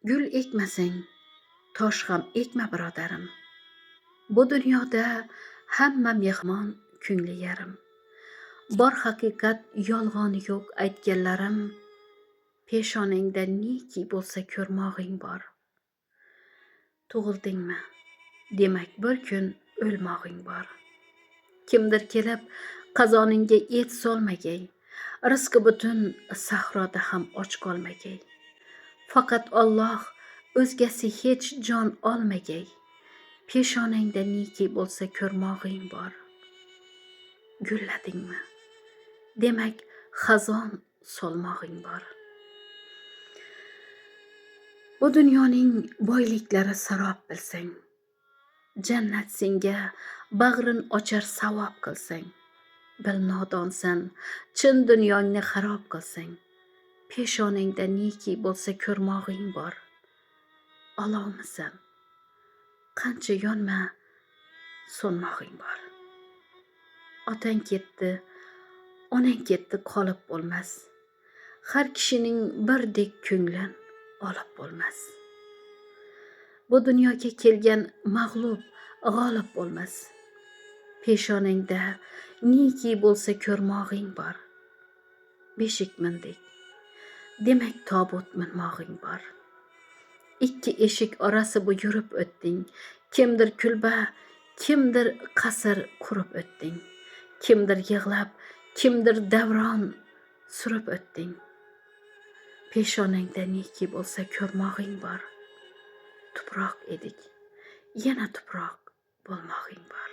Gul ekmasang, tosh ham ekma birodarim. Bu dunyoda hamma mehmon ko'ngli yarim. Bor haqiqat yolg'oni yo'q aytganlarim. Peshonangda neki bo'lsa ko'rmog'ing bor. Tug'ildingmi? Demak bir kun o'lmog'ing bor. Kimdir kelib qazoningga et solmagay. Rizqi butun sahroda ham och qolmagay. Faqat Alloh o'zgasi hech jon olmagay. Peshonangda neki bo'lsa ko'rmog'ing bor. Gulladingmi? Demak xazon solmog'ing bor. Bu dunyoning boyliklari sarob bilsang, jannat senga bag'rin ochar savob qilsang, bil nodonsan, chin dunyongni xarob qilsang, peshonangda neki bo'lsa ko'rmog'ing bor. Olovmisan, qancha yonma, so'nmog'ing bor. Otang ketdi, onang ketdi qolib bo'lmas. Har kishining birdek ko'nglin olib bo'lmas. Bu dunyoga kelgan mag'lub g'olib bo'lmas. Peshonangda neki bo'lsa ko'rmog'ing bor. Beshik mindik, demak tobut minmog'ing bor. Ikki eshik orasi bu yurib o'tding. Kimdir kulba, kimdir qasr qurib o'tding. Kimdir yig'lab, kimdir davron surib o'tding. Peshonangda neki bo'lsa ko'rmog'ing bor. Tuproq edik, yana tuproq bo'lmog'ing bor.